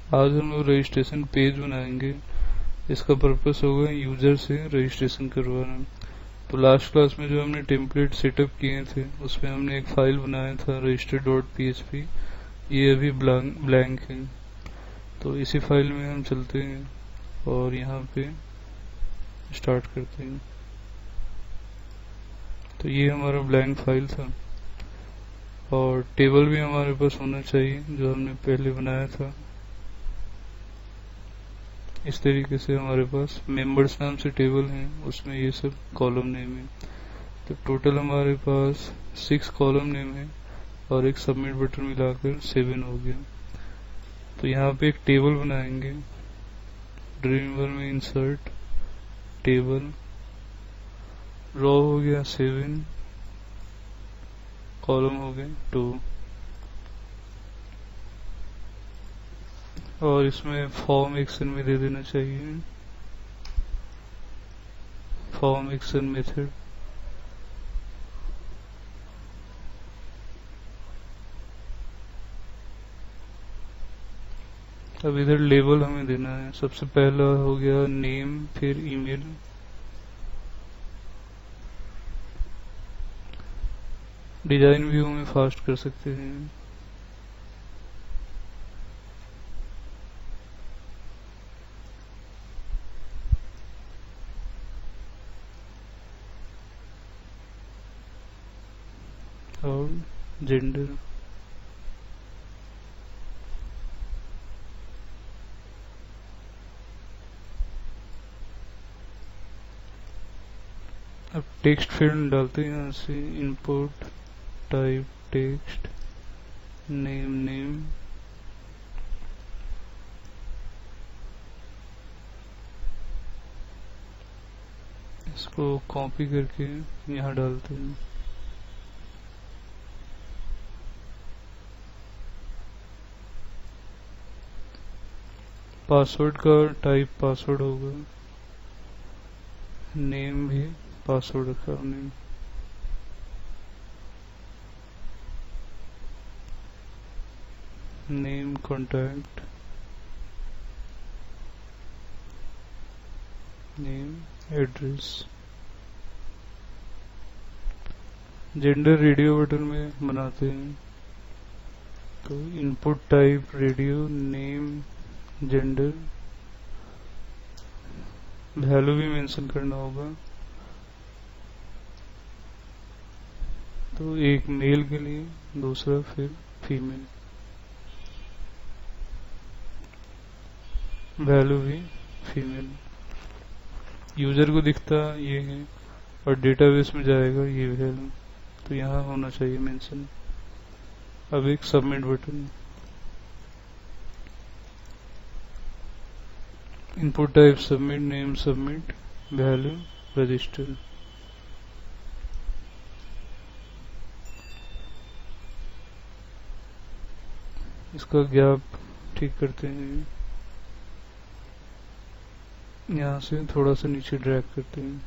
आज हम लोग रजिस्ट्रेशन पेज बनाएंगे। इसका पर्पस होगा यूजर से रजिस्ट्रेशन करवाना। तो लास्ट क्लास में जो हमने टेम्पलेट सेटअप किए थे उसमें हमने एक फाइल बनाया था register.php। ये अभी ब्लैंक है, तो इसी फाइल में हम चलते हैं और यहाँ पे स्टार्ट करते हैं। तो ये हमारा ब्लैंक फाइल था और टेबल भी हमारे पास होना चाहिए जो हमने पहले बनाया था। इस तरीके से हमारे पास मेंबर्स नाम से टेबल है, उसमें ये सब कॉलम नेम है। तो टोटल हमारे पास 6 कॉलम नेम है और एक सबमिट बटन मिलाकर 7 हो गया। तो यहाँ पे एक टेबल बनाएंगे। ड्रीमवीवर में इंसर्ट टेबल, रो हो गया 7, कॉलम हो गए 2 और इसमें फॉर्म एक्शन में दे देना चाहिए फॉर्म एक्शन मेथड। अब इधर लेबल हमें देना है। सबसे पहला हो गया नेम, फिर ईमेल। डिजाइन व्यू में फास्ट कर सकते हैं। और जेंडर, अब टेक्स्ट फील्ड डालते हैं। यहाँ से इनपुट टाइप टेक्स्ट, नेम, इसको कॉपी करके यहाँ डालते हैं। पासवर्ड का टाइप पासवर्ड होगा, नेम भी पासवर्ड रखा हमने। Name, contact, name, address. Gender radio button में बनाते हैं। तो input type radio, name, gender, value भी मेंशन करना होगा। तो एक मेल के लिए, दूसरा फिर फीमेल, वैल्यू भी फीमेल। यूजर को दिखता ये है और डेटाबेस में जाएगा ये वैल्यू, तो यहाँ होना चाहिए मेंशन। अब एक submit button. Input type submit, name submit, value register. इसका गैप ठीक करते हैं। यहाँ से थोड़ा सा नीचे ड्रैग करते हैं।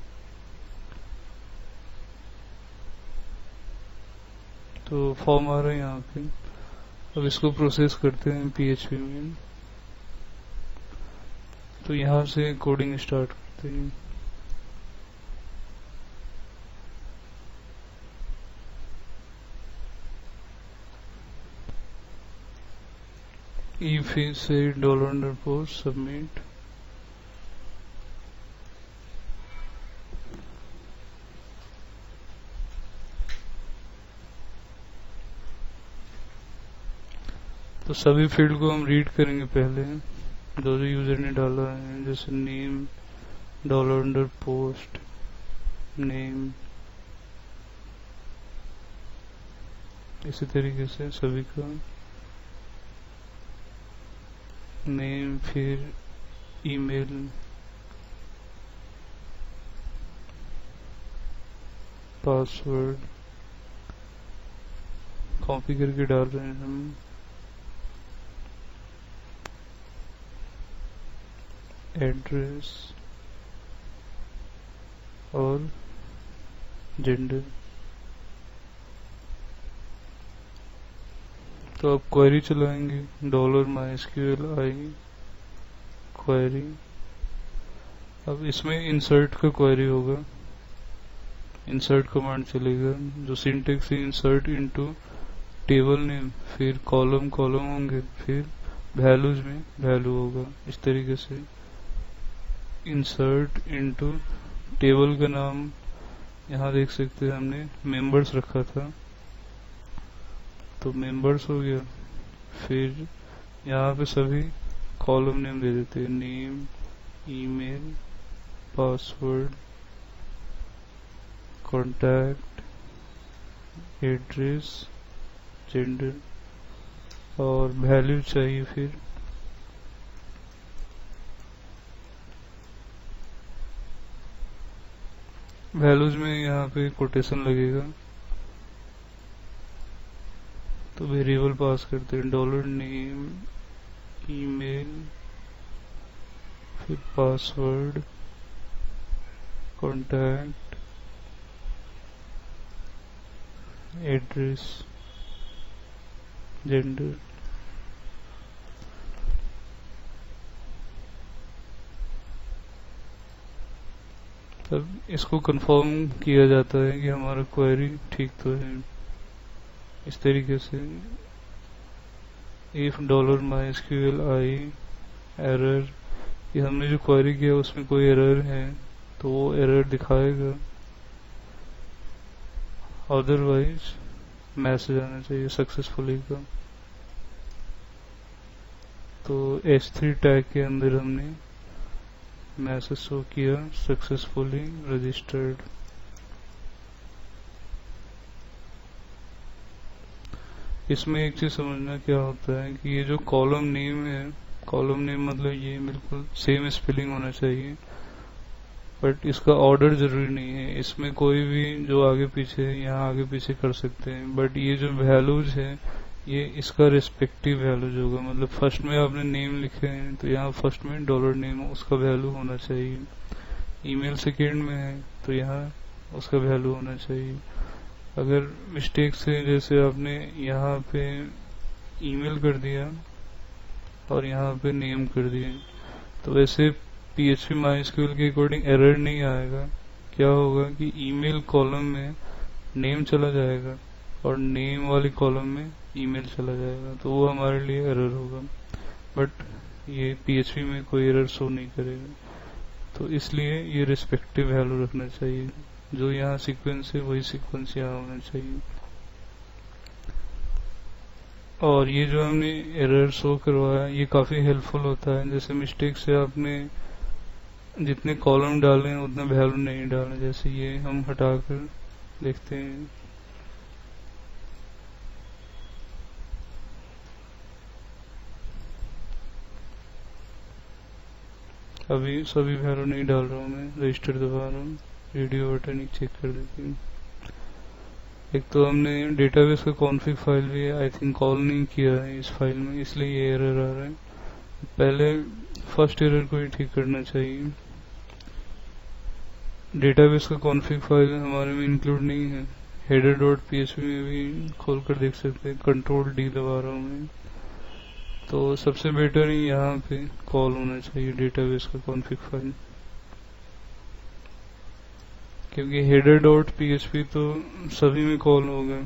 तो फॉर्म आ रहा है यहाँ पे। अब इसको प्रोसेस करते हैं PHP में। तो यहाँ से कोडिंग स्टार्ट करते हैं। ई फिर से $_ सबमिट, तो सभी फील्ड को हम रीड करेंगे पहले, जो यूजर ने डाला है। जैसे नेम, $_ नेम, इसी तरीके से सभी का नेम, फिर ईमेल, पासवर्ड कॉपी करके डाल रहे हैं हम। एड्रेस और जेंडर। तो अब क्वेरी चलाएंगे, $mysqli क्वेरी। अब इसमें इंसर्ट का क्वेरी होगा, इंसर्ट कमांड चलेगा जो सिंटेक्स है इंसर्ट इनटू टेबल नेम, फिर कॉलम होंगे, फिर वैल्यूज में वैल्यू होगा। इस तरीके से इंसर्ट इनटू टेबल का नाम यहाँ देख सकते हैं हमने मेंबर्स रखा था, तो मेंबर्स हो गया। फिर यहाँ पे सभी कॉलम नेम दे देते हैं, name, email, password, contact, address, gender और वैल्यू चाहिए। फिर वैल्यूज में यहाँ पे कोटेशन लगेगा, तो वेरिएबल पास करते हैं $नेम, ईमेल, फिर पासवर्ड, कॉन्टैक्ट, एड्रेस, जेंडर। तब इसको कंफर्म किया जाता है कि हमारा क्वेरी ठीक तो है। इस तरीके से इफ $mysqli एरर, कि हमने जो क्वेरी किया उसमें कोई एरर है तो वो एरर दिखाएगा, अदरवाइज मैसेज आना चाहिए सक्सेसफुली का। तो h3 टैग के अंदर हमने मैसेज शो किया सक्सेसफुली रजिस्टर्ड। इसमें एक चीज समझना क्या होता है कि ये जो कॉलम नेम है, कॉलम नेम मतलब ये बिल्कुल सेम स्पेलिंग होना चाहिए, बट इसका ऑर्डर जरूरी नहीं है। इसमें कोई भी जो आगे पीछे यहाँ आगे पीछे कर सकते हैं, बट ये जो वैल्यूज है ये इसका रिस्पेक्टिव वैल्यूज होगा। मतलब फर्स्ट में आपने नेम लिखे हैं तो यहाँ फर्स्ट में $नेम उसका वैल्यू होना चाहिए। ईमेल सेकेंड में है तो यहाँ उसका वैल्यू होना चाहिए। अगर मिस्टेक से जैसे आपने यहाँ पे ईमेल कर दिया और यहाँ पे नेम कर दिया, तो वैसे PHP MySQL के अकॉर्डिंग एरर नहीं आएगा। क्या होगा कि ईमेल कॉलम में नेम चला जाएगा और नेम वाली कॉलम में ईमेल चला जाएगा, तो वो हमारे लिए एरर होगा, बट ये PHP में कोई एरर शो नहीं करेगा। तो इसलिए ये रिस्पेक्टिव वैल्यू रखना चाहिए, जो यहाँ सीक्वेंस है वही सीक्वेंस यहाँ होना चाहिए। और ये जो हमने एरर शो करवाया ये काफी हेल्पफुल होता है। जैसे मिस्टेक से आपने जितने कॉलम डाले हैं उतना वैल्यू नहीं डाले, जैसे ये हम हटाकर देखते हैं। अभी सभी वैल्यू नहीं डाल रहा हूँ, मैं रजिस्टर दबा रहा हूँ, रेडियो बटन एक चेक कर देती हूँ। एक तो हमने डेटाबेस का कॉन्फ़िग फाइल भी आई थिंक कॉल नहीं किया है इस फाइल में, इसलिए ये एरर आ रहा है। पहले फर्स्ट एरर को ही ठीक करना चाहिए। डेटाबेस का कॉन्फ़िग फाइल हमारे में इंक्लूड नहीं है, header.php में भी खोल कर देख सकते हैं। Ctrl+D दबा रहा हूँ मैं, तो सबसे बेटर ही यहाँ पे कॉल होना चाहिए डेटाबेस का कॉन्फ़िग फाइल, क्योंकि header.php तो सभी में कॉल होगा।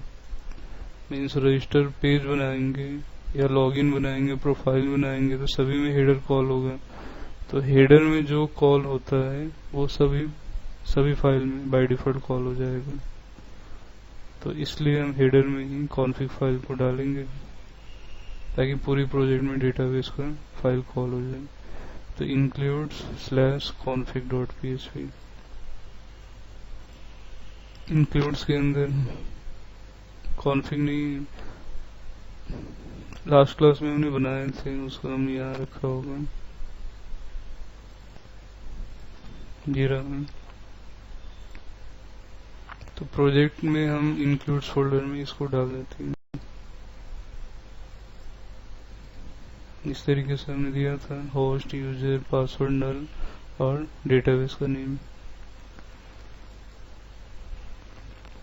मीन्स रजिस्टर पेज बनाएंगे या लॉगिन बनाएंगे, प्रोफाइल बनाएंगे, तो सभी में हेडर कॉल होगा। तो हेडर में जो कॉल होता है वो सभी फाइल में बाय डिफॉल्ट कॉल हो जाएगा। तो इसलिए हम हेडर में ही कॉन्फ़िग फाइल को डालेंगे ताकि पूरी प्रोजेक्ट में डेटाबेस का फाइल कॉल हो जाए। तो includes/config.php, इंक्लूड्स के अंदर कॉन्फ़िग नहीं, लास्ट क्लास में हमने बनाए थे, उसको हमने यहाँ रखा होगा, ये रहा। तो प्रोजेक्ट में हम इंक्लूड्स फोल्डर में इसको डाल देते हैं। इस तरीके से हमने दिया था होस्ट, यूजर, पासवर्ड, नल और डेटाबेस का नेम।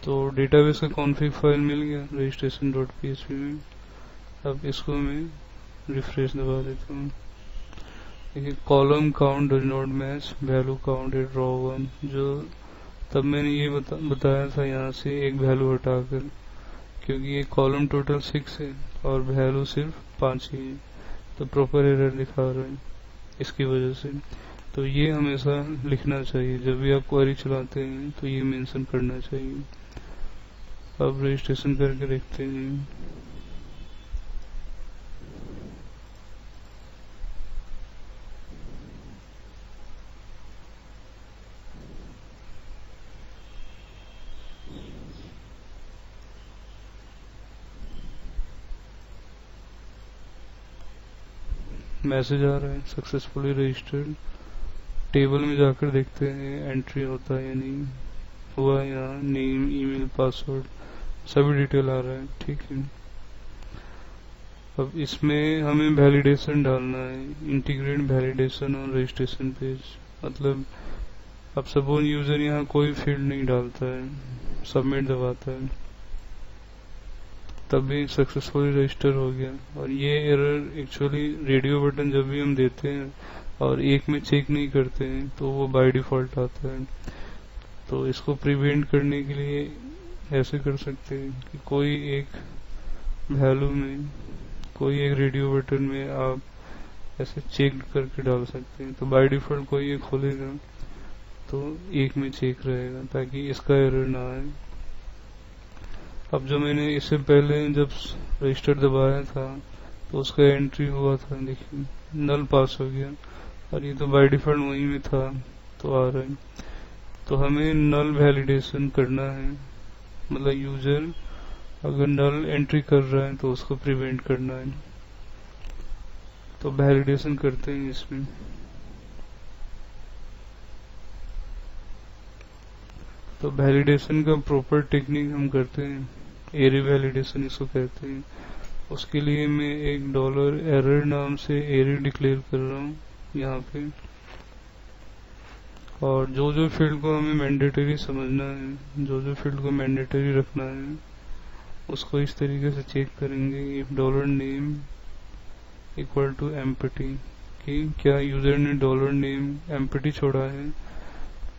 तो डेटाबेस का कॉन्फ़िग फाइल मिल गया रजिस्ट्रेशन.php में। अब इसको मैं रिफ्रेश दबा देता हूँ। देखिए column count does not match value count at row 1, जो तब मैंने ये बताया था यहाँ से एक वैल्यू हटाकर, क्योंकि ये कॉलम टोटल 6 है और वैल्यू सिर्फ 5 ही है, तो प्रॉपर एरर दिखा रहा है इसकी वजह से। तो ये हमेशा लिखना चाहिए जब भी आप क्वेरी चलाते हैं, तो ये मेंशन करना चाहिए। अब रजिस्ट्रेशन करके देखते हैं। मैसेज आ रहा है सक्सेसफुली रजिस्टर्ड। टेबल में जाकर देखते हैं एंट्री होता है या नहीं हुआ। यहाँ नेम, ईमेल, पासवर्ड सभी डिटेल आ रहा है, ठीक है। अब इसमें हमें वैलिडेशन डालना है, इंटीग्रेट वैलिडेशन और रजिस्ट्रेशन पेज। मतलब अब सपोज यूजर यहाँ कोई फील्ड नहीं डालता है, सबमिट दबाता है, तब भी सक्सेसफुली रजिस्टर हो गया। और ये एरर एक्चुअली रेडियो बटन जब भी हम देते हैं और एक में चेक नहीं करते हैं तो वो बाय डिफॉल्ट आता है। तो इसको प्रिवेंट करने के लिए ऐसे कर सकते हैं कि कोई एक वैल्यू में, कोई एक रेडियो बटन में आप ऐसे चेक करके डाल सकते हैं। तो बाय डिफॉल्ट कोई एक खोलेगा तो एक में चेक रहेगा, ताकि इसका एरर ना आए। अब जो मैंने इससे पहले जब रजिस्टर दबाया था तो उसका एंट्री हुआ था, देखिए नल पास हो गया, और ये तो बाय डिफॉल्ट वहीं में था तो आ रहा है। तो हमें नल वैलिडेशन करना है, मतलब यूजर अगर नल एंट्री कर रहा है तो उसको प्रिवेंट करना है। तो वैलिडेशन करते हैं इसमें। तो वैलिडेशन का प्रॉपर टेक्निक हम करते हैं, एरे वैलिडेशन इसको कहते हैं। उसके लिए मैं एक डॉलर एरर नाम से एरे डिक्लेयर कर रहा हूँ यहाँ पे, और जो जो फील्ड को हमें मैंडेटरी समझना है, जो जो फील्ड को मैंडेटरी रखना है, उसको इस तरीके से चेक करेंगे। If dollar name equal to empty, कि क्या यूजर ने डॉलर नेम एम्प्टी छोड़ा है,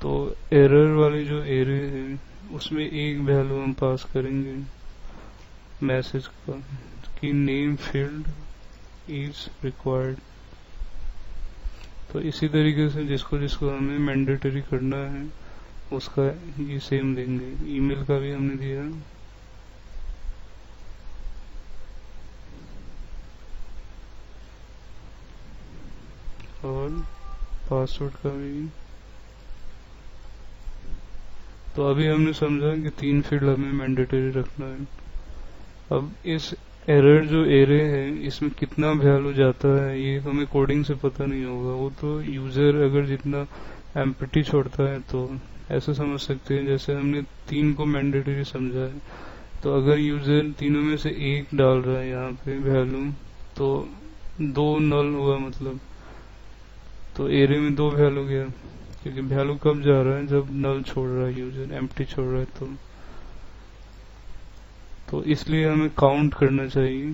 तो एरर वाली जो एरे है उसमें एक वैल्यू हम पास करेंगे मैसेज का, कि नेम फील्ड इज रिक्वायर्ड। तो इसी तरीके से जिसको जिसको हमें मैंडेटरी करना है उसका ये सेम देंगे। ईमेल का भी हमने दिया, और पासवर्ड का भी। तो अभी हमने समझा कि 3 फील्ड हमें मैंडेटरी रखना है। अब इस एरर जो एरे है इसमें कितना वैल्यू जाता है ये हमें कोडिंग से पता नहीं होगा, वो तो यूजर अगर जितना एम्प्टी छोड़ता है तो ऐसे समझ सकते हैं जैसे हमने 3 को मैंडेटरी समझा है। तो अगर यूजर तीनों में से एक डाल रहा है यहाँ पे वैल्यू, तो 2 नल हुआ, मतलब तो एरे में 2 वैल्यू गया, क्योंकि वैल्यू कब जा रहा है जब नल छोड़ रहा है यूजर, एम्प्टी छोड़ रहा है। तो इसलिए हमें काउंट करना चाहिए,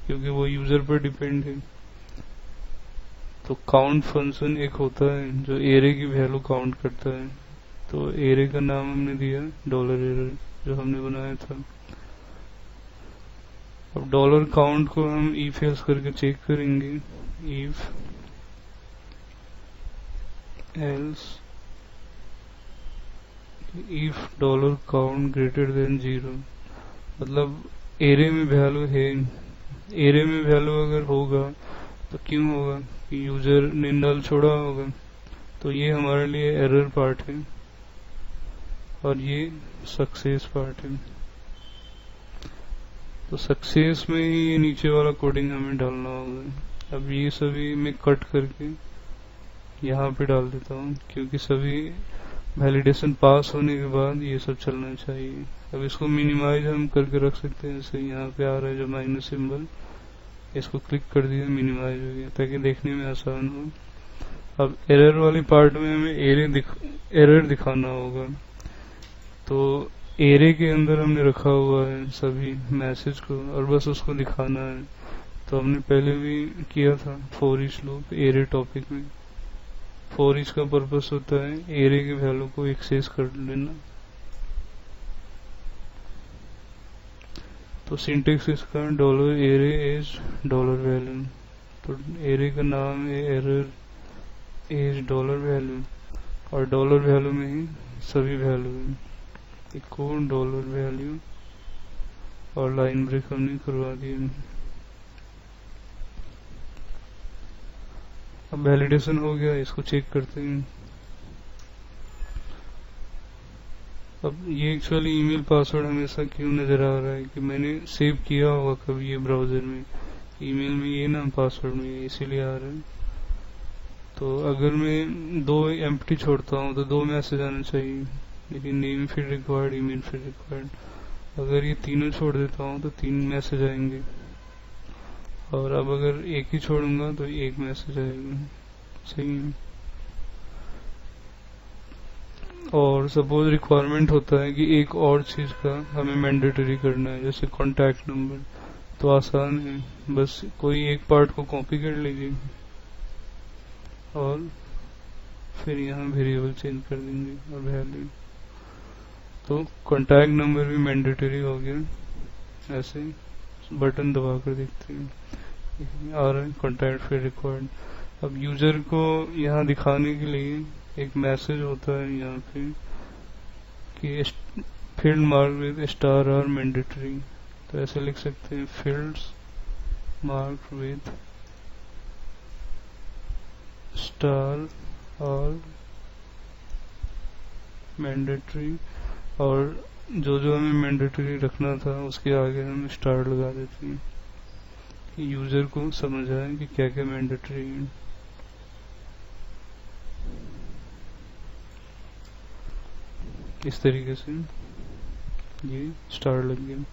क्योंकि वो यूजर पर डिपेंड है। तो काउंट फंक्शन एक होता है जो एरे की वैल्यू काउंट करता है। तो एरे का नाम हमने दिया डॉलर एरर, जो हमने बनाया था। अब डॉलर काउंट को हम इफ एल्स करके चेक करेंगे। If else if dollar count greater than 0, मतलब एरे में वैल्यू है, एरे में वैल्यू अगर होगा तो क्यों होगा कि यूजर ने नल छोड़ा होगा। तो ये हमारे लिए एरर पार्ट है और ये सक्सेस पार्ट है। तो सक्सेस में ही ये नीचे वाला कोडिंग हमें डालना होगा। अब ये सभी मैं कट करके यहाँ पे डाल देता हूँ, क्योंकि सभी वैलिडेशन पास होने के बाद ये सब चलना चाहिए। अब इसको मिनिमाइज हम करके रख सकते हैं, जैसे यहाँ पे आ रहा है जो माइनस सिंबल, इसको क्लिक कर दिया, मिनिमाइज हो गया, ताकि देखने में आसान हो। अब एरर वाली पार्ट में हमें एरर दिखाना होगा। तो एरे के अंदर हमने रखा हुआ है सभी मैसेज को और बस उसको दिखाना है। तो हमने पहले भी किया था for each loop array topic में। फॉर ईच का पर्पस होता है एरे के वैल्यू को एक्सेस कर लेना। तो सिंटेक्स इसका dollar array is dollar value. तो एरे का नाम है एरर इज डॉलर वैल्यू और डॉलर वैल्यू में ही सभी वैल्यू है। इको डॉलर वैल्यू और लाइन ब्रेक हमने करवा दिया। अब वैलिडेशन हो गया, इसको चेक करते हैं। अब ये एक्चुअली ईमेल पासवर्ड हमेशा क्यों नजर आ रहा है कि मैंने सेव किया होगा कभी ये ब्राउजर में, ईमेल में ये ना पासवर्ड में, इसीलिए आ रहा है। तो अगर मैं 2 एम्प्टी छोड़ता हूँ तो 2 मैसेज आना चाहिए, लेकिन name field required, email field required. अगर ये तीनों छोड़ देता हूँ तो 3 मैसेज आएंगे और अब अगर एक ही छोड़ूंगा तो 1 मैसेज आएगा। सही है। और सपोज रिक्वायरमेंट होता है कि एक और चीज का हमें मैंडेटरी करना है, जैसे कॉन्टैक्ट नंबर, तो आसान है, बस कोई एक पार्ट को कॉपी कर लीजिए और फिर यहाँ वेरिएबल चेंज कर देंगे और वैल्यू। तो कॉन्टैक्ट नंबर भी मैंडेटरी हो गया। ऐसे बटन दबा कर देखते हैं आ रहा है कॉन्टैक्ट फिर रिक्वायर्ड। अब यूजर को यहाँ दिखाने के लिए एक मैसेज होता है यहाँ पे कि field mark with star are mandatory. तो ऐसे लिख सकते हैं फील्ड्स मार्क विद स्टार और मैंडेटरी, और जो जो हमें मैंडेटरी रखना था उसके आगे हम स्टार लगा देते हैं कि यूजर को समझ आए कि क्या क्या मैंडेटरी है। इस तरीके से ये स्टार लग गया।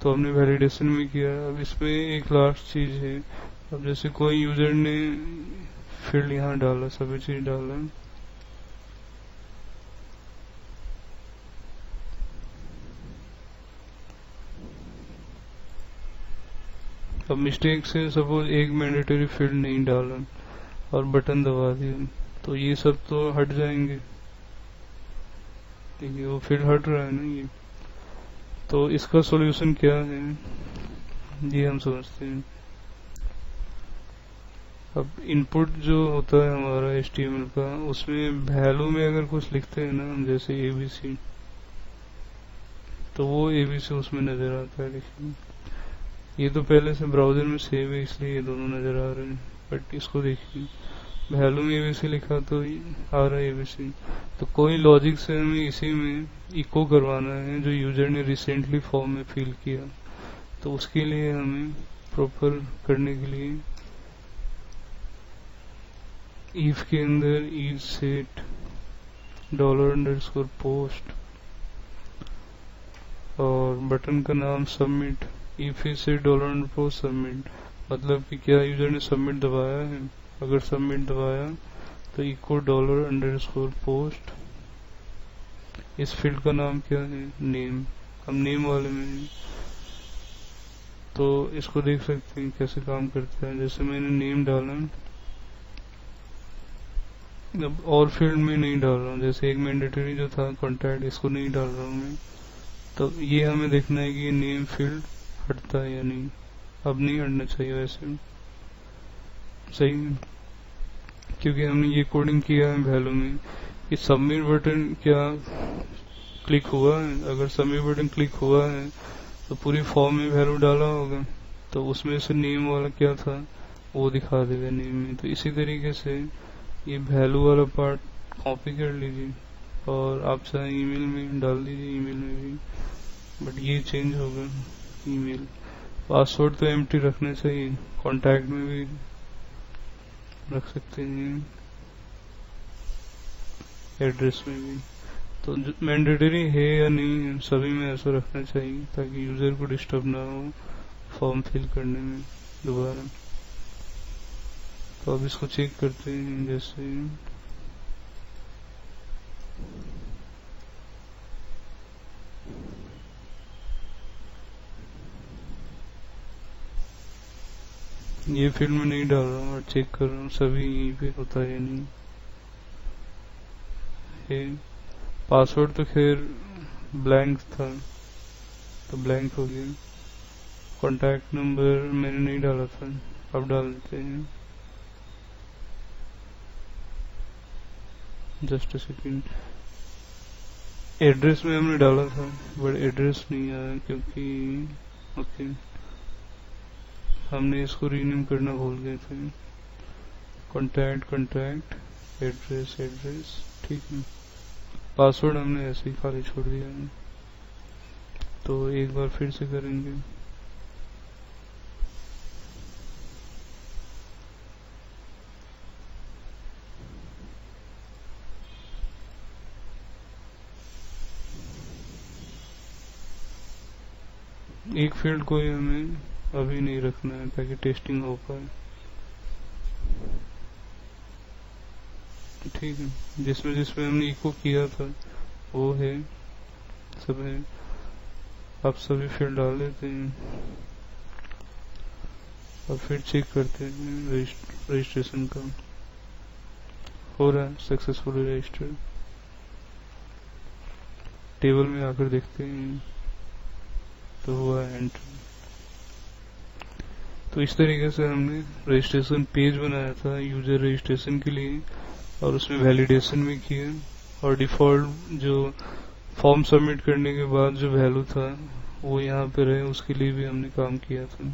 तो हमने वैलिडेशन में किया। अब इसमें एक लास्ट चीज है। अब जैसे कोई यूजर ने फील्ड यहाँ डाला, सभी चीज डाला, अब मिस्टेक से सपोज एक मैंडेटरी फील्ड नहीं डाला और बटन दबा दिया, तो ये सब तो हट जाएंगे। देखिए वो फील्ड हट रहा है ना ये। तो इसका सॉल्यूशन क्या है ये हम समझते हैं। अब इनपुट जो होता है हमारा HTML का, उसमें वैल्यू में अगर कुछ लिखते हैं ना हम, जैसे ABC, तो वो ABC उसमें नजर आता है। देखिए ये तो पहले से ब्राउजर में सेव है इसलिए ये दोनों नजर आ रहे हैं, बट इसको देखिए वैल्यू में ABC लिखा तो आ रहा है ABC। तो कोई लॉजिक से हमें इसी में इको करवाना है जो यूजर ने रिसेंटली फॉर्म में फिल किया। तो उसके लिए हमें प्रॉपर करने के लिए इफ के अंदर इज सेट $_post और बटन का नाम submit. If is set $_post submit, मतलब कि क्या यूजर ने सबमिट दबाया है। अगर सबमिट दबाया तो इको $_post। इस फील्ड का नाम क्या है, नेम। हम नेम वाले में हैं तो इसको देख सकते हैं कैसे काम करता है। जैसे मैंने नेम डाला, अब और फील्ड में नहीं डाल रहा हूँ, जैसे एक मैंडेटरी जो था कॉन्टैक्ट, इसको नहीं डाल रहा हूँ मैं। तो ये हमें देखना है कि ये नेम फील्ड हटता है या नहीं। अब नहीं हटना चाहिए वैसे, सही है, क्योंकि हमने ये कोडिंग किया है वैल्यू में कि सबमिट बटन क्या क्लिक हुआ है। अगर सबमिट बटन क्लिक हुआ है तो पूरी फॉर्म में वैल्यू डाला होगा, तो उसमें से नेम वाला क्या था वो दिखा देगा नेम में। तो इसी तरीके से ये वैल्यू वाला पार्ट कॉपी कर लीजिए और आप चाहे ईमेल में डाल दीजिए, ईमेल में भी, बट ये चेंज होगा ईमेल। पासवर्ड तो एम्प्टी रखना चाहिए, कॉन्टैक्ट में भी रख सकते हैं, एड्रेस में भी। तो मैंडेटरी है या नहीं है, सभी में ऐसा रखना चाहिए ताकि यूजर को डिस्टर्ब ना हो फॉर्म फिल करने में दोबारा। तो अब इसको चेक करते हैं। जैसे ये फील्ड में नहीं डाल रहा हूँ और चेक कर रहा हूँ सभी यहीं पे होता है या नहीं। ये पासवर्ड तो खैर ब्लैंक था तो ब्लैंक हो गया। कॉन्टैक्ट नंबर मैंने नहीं डाला था, अब डाल देते हैं। Just a second. एड्रेस में हमने डाला था बट एड्रेस नहीं आया क्योंकि ओके हमने इसको रीनेम करना भूल गए थे। कॉन्टैक्ट कॉन्टैक्ट एड्रेस एड्रेस, ठीक है। पासवर्ड हमने ऐसे ही खाली छोड़ दिया है, तो एक बार फिर से करेंगे। एक फील्ड को ही हमें अभी नहीं रखना है ताकि टेस्टिंग हो पाए, ठीक है। जिसमें जिसमें हमने इको किया था वो है, सब है। आप सभी फील्ड डाल लेते हैं और फिर चेक करते हैं रजिस्ट्रेशन का हो रहा है सक्सेसफुली रजिस्टर्ड। टेबल में आकर देखते हैं तो हुआ है एंटर। तो इस तरीके से हमने रजिस्ट्रेशन पेज बनाया था यूजर रजिस्ट्रेशन के लिए और उसमें वैलिडेशन भी किया और डिफॉल्ट जो फॉर्म सबमिट करने के बाद जो वैल्यू था वो यहाँ पे रहे उसके लिए भी हमने काम किया था।